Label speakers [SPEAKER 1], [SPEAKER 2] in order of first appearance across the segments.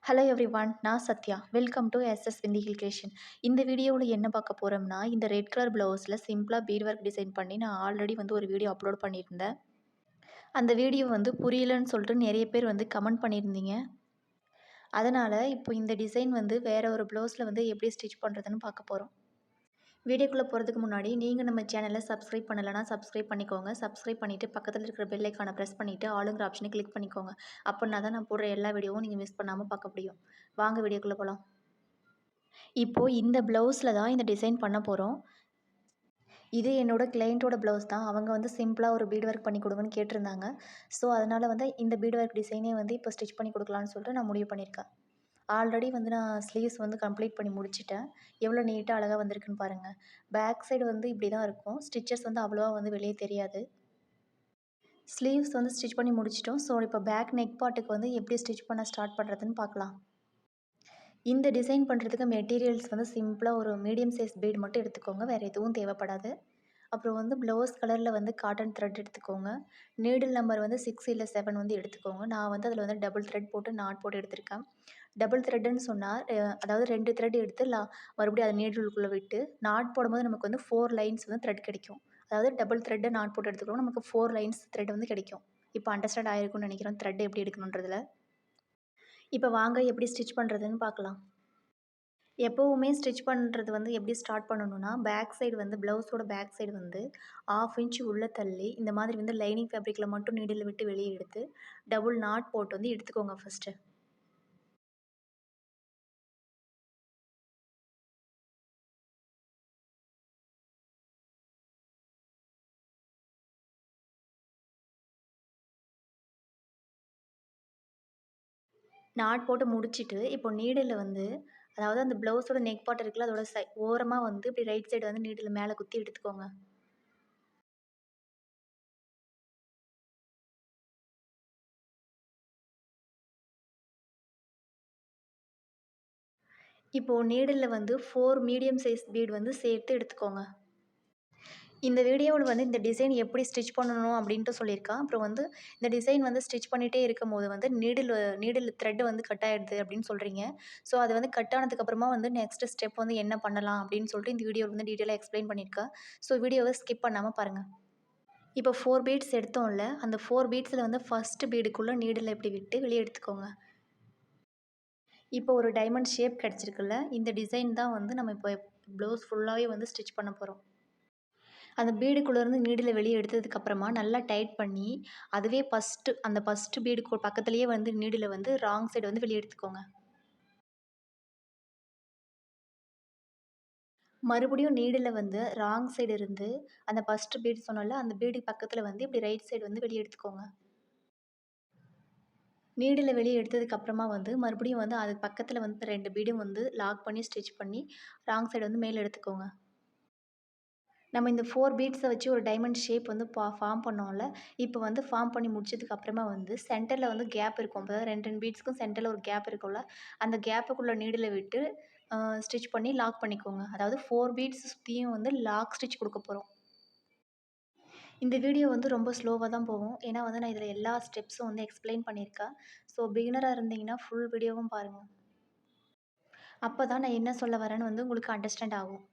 [SPEAKER 1] Hello everyone, நான் Sathya. Welcome to SS Vindhi hill creation. இந்த வீடியோவில் என்ன பார்க்க போகிறோம்னா, இந்த ரெட் கலர் ப்ளவுஸில் சிம்பிளாக பீட் ஒர்க் டிசைன் பண்ணி நான் ஆல்ரெடி ஒரு வீடியோ அப்லோட் பண்ணியிருந்தேன். அந்த வீடியோ புரியலன்னு சொல்லிட்டு நிறைய பேர் கமெண்ட் பண்ணியிருந்தீங்க. அதனால் இப்போ இந்த டிசைன் வேறு ஒரு ப்ளவுஸில் எப்படி ஸ்டிச் பண்ணுறதுன்னு பார்க்க போகிறோம். வீடியோக்குள்ளே போகிறதுக்கு முன்னாடி நீங்கள் நம்ம சேனலை சப்ஸ்கிரைப் பண்ணலைன்னா சப்ஸ்கிரைப் பண்ணிக்கோங்க. சப்ஸ்கிரைப் பண்ணிவிட்டு பக்கத்தில் இருக்கிற பெல் ஐக்கானை ப்ரெஸ் பண்ணிவிட்டு ஆளுங்கிற ஆப்ஷனை கிளிக் பண்ணிக்கோங்க. அப்படின்னா தான் நான் போடுற எல்லா வீடியோவும் நீங்கள் மிஸ் பண்ணாமல் பார்க்க முடியும். வாங்க வீடியோக்குள்ளே போகலாம். இப்போது இந்த ப்ளவுஸில் தான் இந்த டிசைன் பண்ண போகிறோம். இது என்னோடய கிளையண்ட்டோட ப்ளவுஸ் தான். அவங்க சிம்பிளாக ஒரு பீட் ஒர்க் பண்ணி கொடுங்கன்னு கேட்டிருந்தாங்க. ஸோ அதனால் இந்த பீட் ஒர்க் டிசைனே இப்போ ஸ்டிச் பண்ணி கொடுக்கலான்னு சொல்லிட்டு நான் முடிவு பண்ணியிருக்கேன். ஆல்ரெடி நான் ஸ்லீவ்ஸ் கம்ப்ளீட் பண்ணி முடிச்சிட்டேன். எவ்வளோ நீட்டாக அழகாக வந்திருக்குன்னு பாருங்கள். பேக் சைடு இப்படி தான் இருக்கும். ஸ்டிச்சஸ் அவ்வளோவா வெளியே தெரியாது. ஸ்லீவ்ஸ் ஸ்டிச் பண்ணி முடிச்சிட்டோம். ஸோ இப்போ பேக் நெக் பார்ட்டுக்கு எப்படி ஸ்டிச் பண்ண ஸ்டார்ட் பண்ணுறதுன்னு பார்க்கலாம். இந்த டிசைன் பண்ணுறதுக்கு மெட்டீரியல்ஸ் சிம்பிளாக ஒரு மீடியம் சைஸ் பீட் மட்டும் எடுத்துக்கோங்க. வேறு எதுவும் தேவைப்படாது. அப்புறம் ப்ளவுஸ் கலரில் காட்டன் த்ரெட் எடுத்துக்கோங்க. நீடில் நம்பர் 6 இல்லை 7 எடுத்துக்கோங்க. நான் அதில் டபுள் த்ரெட் போட்டு நாட் போட்டு எடுத்திருக்கேன். டபுள் த்ரெட்டுன்னு சொன்னால் அதாவது 2 த்ரெட் எடுத்து மறுபடியும் அதை நீடிலுக்குள்ளே விட்டு நாட் போடும்போது நமக்கு 4 லைன்ஸ் த்ரெட் கிடைக்கும். அதாவது டபுள் த்ரெட்டை நாட் போட்டு எடுத்துக்கிறோம். நமக்கு 4 லைன்ஸ் த்ரெட் கிடைக்கும். இப்போ அண்டர்ஸ்டாண்ட் ஆகிருக்கும்னு நினைக்கிறேன் த்ரெட் எப்படி எடுக்கணுன்றதில். இப்போ வாங்க எப்படி ஸ்டிச் பண்ணுறதுன்னு பார்க்கலாம். எப்போவுமே ஸ்டிச் பண்ணுறது எப்படி ஸ்டார்ட் பண்ணணும்னா, பேக் சைடு ப்ளவுஸோட பேக் சைடு 1/2 இன்ச் உள்ளே தள்ளி இந்த மாதிரி லைனிங் ஃபேப்ரிக்கில் மட்டும் நீடில் விட்டு வெளியே எடுத்து டபுள் நாட் போட்டு எடுத்துக்கோங்க ஃபஸ்ட்டு. நாட் போட்டு முடிச்சுட்டு இப்போ நீடில் அதாவது அந்த ப்ளவுஸோட நெக் பார்ட் இருக்குல்ல, அதோட ஓரமாக இப்படி ரைட் சைடு நீடில் மேலே குத்தி எடுத்துக்கோங்க. இப்போது நீடில் 4 மீடியம் சைஸ் பீட் சேர்த்து எடுத்துக்கோங்க. இந்த வீடியோவில் இந்த டிசைன் எப்படி ஸ்டிச் பண்ணணும் அப்படின்ட்டு சொல்லியிருக்கேன். அப்புறம் இந்த டிசைன் ஸ்டிச் பண்ணிகிட்டே இருக்கும்போது நீடில் த்ரெட் கட் ஆகிடுது அப்படின்னு சொல்கிறீங்க. ஸோ அது கட் ஆனதுக்கப்புறமா நெக்ஸ்ட் ஸ்டெப் என்ன பண்ணலாம் அப்படின்னு சொல்லிட்டு இந்த வீடியோவில் டீட்டெயிலாக எக்ஸ்பிளைன் பண்ணியிருக்கேன். ஸோ வீடியோவை ஸ்கிப் பண்ணாமல் பாருங்கள். இப்போ 4 பீட்ஸ் எடுத்தோம்ல, அந்த 4 பீட்ஸில் ஃபஸ்ட்டு பீடுக்குள்ளே நீடில் இப்படி விட்டு வெளியே எடுத்துக்கோங்க. இப்போ ஒரு டைமண்ட் ஷேப் கிடச்சிருக்குல்ல, இந்த டிசைன் தான் நம்ம இப்போ ப்ளவுஸ் ஃபுல்லாகவே ஸ்டிச் பண்ண போகிறோம். அந்த பீடுக்குள்ளேருந்து நீடில் வெளியே எடுத்ததுக்கப்புறமா நல்லா டைட் பண்ணி, அதுவே அந்த ஃபஸ்ட்டு பீடுக்கு பக்கத்துலேயே நீடில் ராங் சைடு வெளியே எடுத்துக்கோங்க. மறுபடியும் நீடில் ராங் சைடு இருந்து அந்த ஃபஸ்ட்டு பீடு சொன்னோம்ல, அந்த பீடு பக்கத்தில் இப்படி ரைட் சைடு வெளியே எடுத்துக்கோங்க. நீடில் வெளியே எடுத்ததுக்கப்புறமா மறுபடியும் அதுக்கு பக்கத்தில் 2 பீடும் லாக் பண்ணி ஸ்டிச் பண்ணி ராங் சைடு மேலே எடுத்துக்கோங்க. நம்ம இந்த 4 பீட்ஸை வச்சு ஒரு டைமண்ட் ஷேப் ஃபார்ம் பண்ணோம்ல, இப்போ ஃபார்ம் பண்ணி முடிச்சதுக்கப்புறமா சென்டரில் கேப் இருக்கும். அப்போ 2 பீட்ஸ்க்கும் சென்டரில் ஒரு கேப் இருக்கும்ல, அந்த கேப்புக்குள்ளே நீடில் விட்டு ஸ்டிச் பண்ணி லாக் பண்ணிக்கோங்க. அதாவது 4 பீட்ஸ் சுற்றியும் லாக் ஸ்டிச் கொடுக்க போகிறோம். இந்த வீடியோ ரொம்ப ஸ்லோவாக தான் போகும். ஏன்னா நான் இதில் எல்லா ஸ்டெப்ஸும் எக்ஸ்பிளைன் பண்ணியிருக்கேன். ஸோ பிகினராக இருந்தீங்கன்னா ஃபுல் வீடியோவும் பாருங்கள். அப்போ தான் நான் என்ன சொல்ல வரேன்னு உங்களுக்கு அண்டர்ஸ்டாண்ட் ஆகும்.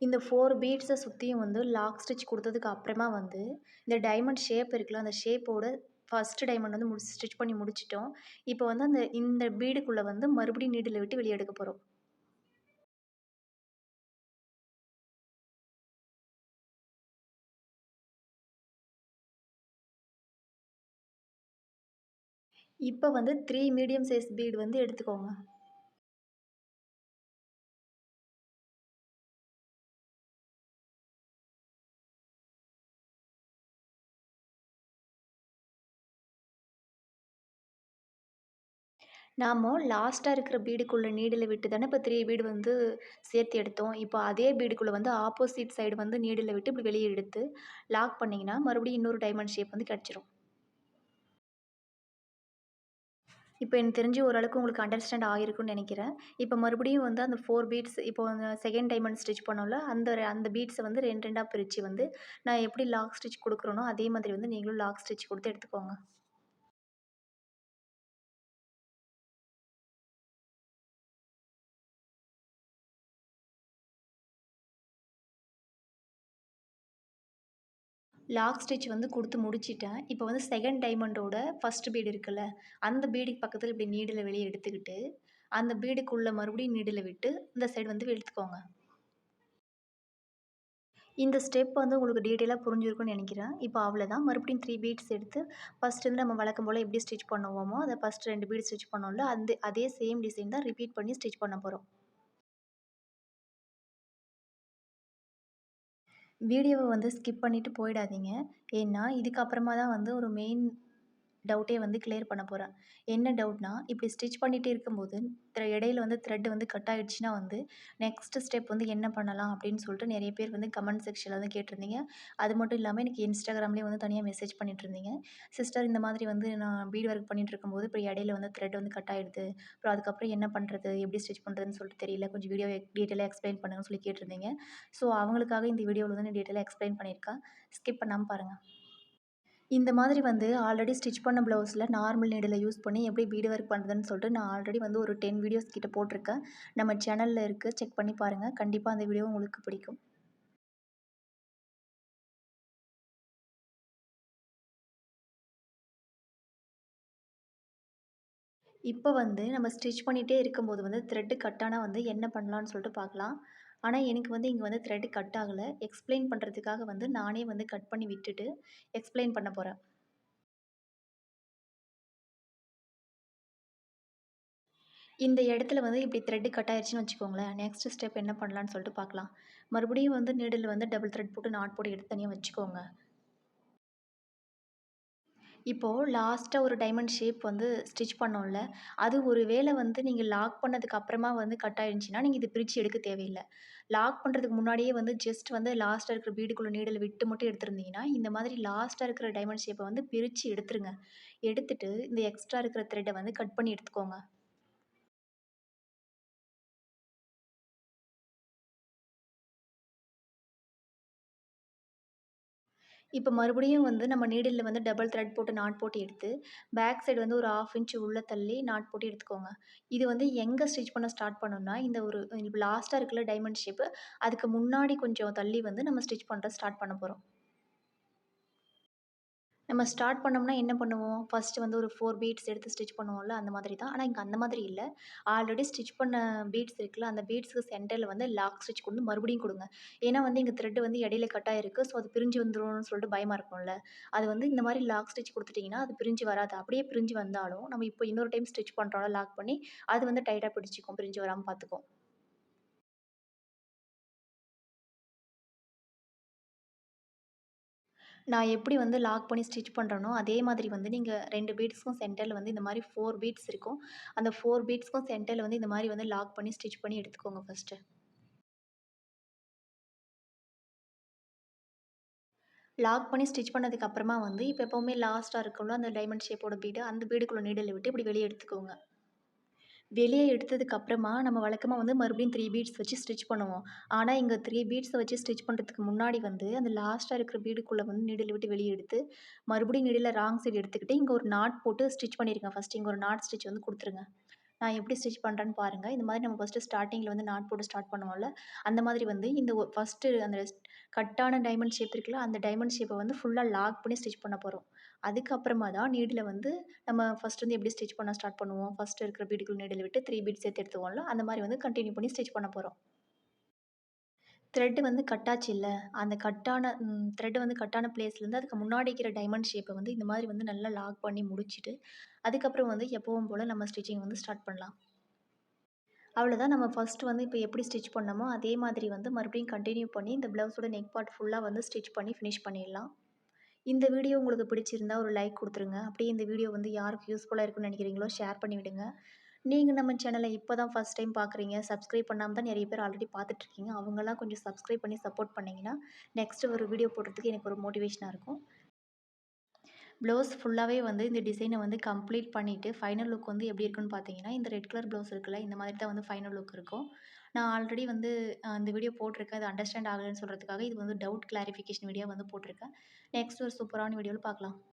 [SPEAKER 1] இந்த 4 பீட்ஸை சுற்றியும் லாக் ஸ்டிச் கொடுத்ததுக்கு அப்புறமா இந்த டைமண்ட் ஷேப் இருக்குல்ல, அந்த ஷேப்போட ஃபஸ்ட்டு டைமண்ட் ஸ்டிச் பண்ணி முடிச்சிட்டோம். இப்போ இந்த பீடுக்குள்ளே மறுபடியும் நீடில் விட்டு வெளியே எடுக்க போகிறோம். இப்போ 3 மீடியம் சைஸ் பீடு எடுத்துக்கோங்க. நாம் லாஸ்ட்டாக இருக்கிற பீடுக்குள்ளே நீடில் விட்டு தானே இப்போ 3 பீடு சேர்த்து எடுத்தோம். இப்போ அதே பீடுக்குள்ளே ஆப்போசிட் சைடு நீடில் விட்டு இப்படி வெளியே எடுத்து லாக் பண்ணிங்கன்னா மறுபடியும் இன்னொரு டைமண்ட் ஷேப் கிடச்சிரும். இப்போ எனக்கு தெரிஞ்சு ஓரளவுக்கு உங்களுக்கு அண்டர்ஸ்டாண்ட் ஆகிருக்கும்னு நெனைக்கிறேன். இப்போ மறுபடியும் வந்து அந்த 4 பீட்ஸ் இப்போ அந்த செகண்ட் டைமண்ட் ஸ்டிச் பண்ணோம்ல, அந்த பீட்ஸ வந்து 2 2ஆ பிரிச்சு வந்து நான் எப்படி லாக் ஸ்டிச் குடுக்குறேனோ, அதே மாதிரி வந்து நீங்களும் லாக் ஸ்டிச் குடுத்து எடுத்துக்கோங்க. லாக் ஸ்டிச் வந்து குடுத்து முடிச்சுட்டேன். இப்போ வந்து செகண்ட் டைமண்டோட ஃபர்ஸ்ட் பீட் இருக்குல்ல, அந்த பீடுக்கு பக்கத்துல இப்படி நீடில வெளிய எடுத்துக்கிட்டு, அந்த பீடுக்குள்ள மறுபடியும் நீடில விட்டு, இந்த சைடு வந்து இழுத்துக்கோங்க. இந்த ஸ்டெப் வந்து உங்களுக்கு டீட்டெயிலா புரிஞ்சிருக்கும்னு நெனைக்கிறேன். இப்போ அவ்வளோதான். மறுபடியும் 3 பீட்ஸ் எடுத்து ஃபர்ஸ்ட் வந்து நம்ம வழக்கம் போல எப்படி ஸ்டிச் பண்ணுவோமோ, அத ஃபர்ஸ்ட் 2 பீட் ஸ்டிச் பண்ணோம்ல, அதே சேம் டிசைன் தான் ரிப்பீட் பண்ணி ஸ்டிச் பண்ண போறோம். வீடியோவ வந்து ஸ்கிப் பண்ணிட்டு போயிடாதீங்க. ஏன்னா, இதுக்கப்புறமா தான் வந்து ஒரு மெயின் டவுட்டே வந்து கிளியர் பண்ண போறேன். என்ன டவுட்னா, இப்படி ஸ்டிச் பண்ணிட்டே இருக்கும்போது, இடையில வந்து த்ரெட் வந்து கட் ஆயிடுச்சுனா வந்து, நெக்ஸ்ட் ஸ்டெப் வந்து என்ன பண்ணலாம் அப்படின்னு சொல்லிட்டு நெறைய பேர் வந்து கமெண்ட் செக்ஷன்ல வந்து கேட்டிருந்தீங்க. அது மட்டும் இல்லாம எனக்கு Instagramலயே வந்து தனியா மெசேஜ் பண்ணிட்டுருந்தீங்க. சிஸ்டர் இந்த மாதிரி வந்து நான் பீட் ஒர்க் பண்ணிட்டுருக்கும்போது, இப்ப இடையில வந்து த்ரெட் வந்து கட் ஆயிடுது. அப்புறம் அதுக்கப்புறம் என்ன பண்றது? எப்படி ஸ்டிச் பண்றதுன்னு சொல்லிட்டு தெரியல. கொஞ்சம் வீடியோ டீட்டெயிலா எக்ஸ்பிளைன் பண்ணுங்கன்னு சொல்லி கேட்டிருந்தீங்க. ஸோ அவங்களுக்காக இந்த வீடியோல வந்து நான் டீட்டெயிலா எக்ஸ்பிளைன் பண்ணியிருக்கேன். ஸ்கிப் பண்ணாம பாருங்க. இந்த மாதிரி வந்து ஆல்ரெடி ஸ்டிச் பண்ண ப்ளவுஸில் நார்மல் நீடில யூஸ் பண்ணி எப்படி பீட் ஒர்க் பண்ணுறதுன்னு சொல்லிட்டு நான் ஆல்ரெடி வந்து ஒரு 10 வீடியோஸ் கிட்ட போட்டிருக்கேன். நம்ம சேனலில் இருக்குது. செக் பண்ணி பாருங்கள். கண்டிப்பாக அந்த வீடியோ உங்களுக்கு பிடிக்கும். இப்போ வந்து நம்ம ஸ்டிச் பண்ணிகிட்டே இருக்கும்போது வந்து த்ரெட் கட் ஆனா வந்து என்ன பண்ணலான்னு சொல்லிட்டு பார்க்கலாம். ஆனா எனக்கு வந்து இங்கே வந்து த்ரெட் கட் ஆகல. எக்ஸ்பிளைன் பண்ணுறதுக்காக வந்து நானே வந்து கட் பண்ணி விட்டுட்டு எக்ஸ்பிளைன் பண்ண போறேன். இந்த இடத்துல வந்து இப்படி த்ரெட் கட் ஆயிருச்சுன்னு வச்சுக்கோங்களேன். நெக்ஸ்ட் ஸ்டெப் என்ன பண்ணலான்னு சொல்லிட்டு பார்க்கலாம். மறுபடியும் வந்து நீடில் வந்து டபுள் த்ரெட் போட்டு நாட் போட்டு எடுத்து தனியா வச்சுக்கோங்க. இப்போ லாஸ்ட்டா ஒரு டைமண்ட் ஷேப் வந்து ஸ்டிச் பண்ணோம்ல, அது ஒரு வேள வந்து நீங்க லாக் பண்ணதுக்கு அப்புறமா வந்து கட் ஆயிருச்சுன்னா, நீங்க இத பிரிச்சு எடுக்க தேவையில்ல. லாக் பண்றதுக்கு முன்னாடியே வந்து ஜஸ்ட் வந்து லாஸ்ட்டா இருக்கிற பீடுக்குள்ள நீடில விட்டு மட்டும் எடுத்திருந்தீங்கன்னா, இந்த மாதிரி லாஸ்ட்டா இருக்கிற டைமண்ட் ஷேப்ப வந்து பிரிச்சு எடுத்துருங்க. எடுத்துட்டு இந்த எக்ஸ்ட்ரா இருக்கிற த்ரெட்ட வந்து கட் பண்ணி எடுத்துக்கோங்க. இப்ப மறுபடியும் வந்து நம்ம நீடில்ல வந்து டபுள் த்ரெட் போட்டு நாட் போட்டு எடுத்து, பேக் சைடு வந்து ஒரு 1/2 இன்ச் உள்ள தள்ளி நாட் போட்டு எடுத்துக்கோங்க. இது வந்து எங்க ஸ்டிச் பண்ண ஸ்டார்ட் பண்ணணும்னா, இந்த ஒரு இப்ப லாஸ்ட்டா இருக்குல்ல டைமண்ட் ஷேப்பு, அதுக்கு முன்னாடி கொஞ்சம் தள்ளி வந்து நம்ம ஸ்டிச் பண்ற ஸ்டார்ட் பண்ண போறோம். நம்ம ஸ்டார்ட் பண்ணோம்னா என்ன பண்ணுவோம்? ஃபர்ஸ்ட்டு வந்து ஒரு 4 பீட்ஸ் எடுத்து ஸ்டிச் பண்ணுவோம்ல, அந்த மாதிரி தான். ஆனா இங்க அந்த மாதிரி இல்ல. ஆல்ரெடி ஸ்டிச் பண்ண பீட்ஸ் இருக்குல்ல, அந்த பீட்ஸ்க்கு சென்டர்ல வந்து லாக் ஸ்டிச் கொண்டு மறுபடியும் குடுங்க. ஏன்னா வந்து இங்க த்ரெட் வந்து இடையில கட் ஆயிருக்கு. ஸோ அது பிரிஞ்சு வந்துரும்னு சொல்லிட்டு பயமா இருக்கும்ல. அது வந்து இந்த மாரி லாக் ஸ்டிச் குடுத்துட்டீங்கன்னா, அது பிரிஞ்சு வராது. அப்படியே பிரிஞ்சு வந்தாலும், நம்ம இப்போ இன்னொரு டைம் ஸ்டிச் பண்றோம்ல லாக் பண்ணி, அது வந்து டைட்டா பிடிச்சுக்கும். பிரிஞ்சு வராம பார்த்துக்கும். நான் எப்படி வந்து லாக் பண்ணி ஸ்டிச் பண்றேனோ, அதே மாதிரி வந்து நீங்க 2 பீட்ஸ்க்கும் சென்டர்ல வந்து இந்த மாரி 4 பீட்ஸ் இருக்கும். அந்த 4 பீட்ஸ்க்கும் சென்டர்ல வந்து இந்த மாரி வந்து லாக் பண்ணி ஸ்டிச் பண்ணி எடுத்துக்கோங்க ஃபர்ஸ்ட்டு. லாக் பண்ணி ஸ்டிச் பண்ணதுக்கு அப்புறமா வந்து, இப்ப எப்பவுமே லாஸ்ட்டா இருக்கும்ல அந்த டைமண்ட் ஷேப்போட பீடு, அந்த பீடுக்குள்ள நீடில விட்டு இப்படி வெளிய எடுத்துக்கோங்க. வெளிய எடுத்ததுக்கு அப்புறமா, நம்ம வழக்கமா வந்து மறுபடியும் 3 பீட்ஸ் வச்சு ஸ்டிச் பண்ணுவோம். ஆனா, இங்க 3 பீட்ஸ வச்சு ஸ்டிச் பண்றதுக்கு முன்னாடி வந்து, அந்த லாஸ்ட்டா இருக்கிற பீடுக்குள்ள வந்து நீடில விட்டு வெளிய எடுத்து, மறுபடியும் நீடில ராங் சைடு எடுத்துக்கிட்டு, இங்க ஒரு நாட் போட்டு ஸ்டிச் பண்ணிருங்க. ஃபர்ஸ்ட்டு இங்க ஒரு நாட் ஸ்டிச் வந்து குடுத்துருங்க. நான் எப்படி ஸ்டிச் பண்றேன்னு பாருங்க. இந்த மாதிரி நம்ம ஃபர்ஸ்ட்டு ஸ்டார்ட்டிங்ல வந்து நாட் போட்டு ஸ்டார்ட் பண்ணுவோம்ல, அந்த மாதிரி வந்து இந்த ஃபர்ஸ்ட்டு அந்த கட்டான டைமண்ட் ஷேப் இருக்குல்ல, அந்த டைமண்ட் ஷேப்ப வந்து ஃபுல்லா லாக் பண்ணி ஸ்டிச் பண்ண போறோம். அதுக்கப்புறமா தான் நீடில வந்து நம்ம ஃபர்ஸ்ட் வந்து எப்படி ஸ்டிச் பண்ண ஸ்டார்ட் பண்ணுவோம், ஃபர்ஸ்ட் இருக்கிற பீடுக்குள்ள நீடில விட்டு 3 பீட்ஸ் சேர்த்து எடுத்துக்குவோம்ல, அந்த மாரி வந்து கன்டின்யூ பண்ணி ஸ்டிச் பண்ண போறோம். த்ரெட் வந்து கட்டாச்சுல்ல, அந்த த்ரெட் வந்து கட்டான பிளேஸ்லேருந்து அதுக்கு முன்னாடி இருக்கிற டைமண்ட் ஷேப்ப வந்து இந்த மாதிரி வந்து நல்லா லாக் பண்ணி முடிச்சுட்டு, அதுக்கப்புறம் வந்து எப்பவும் போல நம்ம ஸ்டிச்சிங் வந்து ஸ்டார்ட் பண்ணலாம். அவ்வளோதான் நம்ம ஃபர்ஸ்ட்டு வந்து இப்ப எப்படி ஸ்டிச் பண்ணோமோ, அதே மாதிரி வந்து மறுபடியும் கன்டின்யூ பண்ணி இந்த ப்ளவுஸோட நெக் பார்ட் ஃபுல்லா வந்து ஸ்டிச் பண்ணி ஃபினிஷ் பண்ணிடலாம். இந்த வீடியோ உங்களுக்கு பிடிச்சிருந்தா ஒரு லைக் குடுத்துருங்க. அப்படியே இந்த வீடியோ வந்து யாருக்கு யூஸ்ஃபுல்லா இருக்குன்னு நினைக்கிறீங்களோ ஷேர் பண்ணி விடுங்க. நீங்க நம்ம சேனல இப்ப தான் ஃபர்ஸ்ட் டைம் பார்க்குறீங்க, சப்ஸ்கிரைப் பண்ணாம தான் நெறைய பேர் ஆல்ரெடி பார்த்துட்டுருக்கீங்க. அவங்கலாம் கொஞ்சம் சப்ஸ்கிரைப் பண்ணி சப்போர்ட் பண்ணீங்கன்னா, நெக்ஸ்ட்டு ஒரு வீடியோ போடுறதுக்கு எனக்கு ஒரு மோட்டிவேஷனா இருக்கும். ப்ளவுஸ் ஃபுல்லாகவே வந்து இந்த டிசைனை வந்து கம்ப்ளீட் பண்ணிவிட்டு ஃபைனல் லுக் வந்து எப்படி இருக்குன்னு பார்த்தீங்கன்னா, இந்த ரெட் கலர் ப்ளவுஸ் இருக்குல்ல, இந்த மாதிரி தான் வந்து ஃபைனல் லுக் இருக்கும். நான் ஆல்ரெடி வந்து இந்த வீடியோ போட்டிருக்கேன். அது அண்டர்ஸ்டாண்ட் ஆகலைன்னு சொல்கிறதுக்காக இது வந்து டவுட் கிளாரிஃபிகேஷன் வீடியோ வந்து போட்டிருக்கேன். நெக்ஸ்ட் ஒரு சூப்பரான வீடியோவில் பார்க்கலாம்.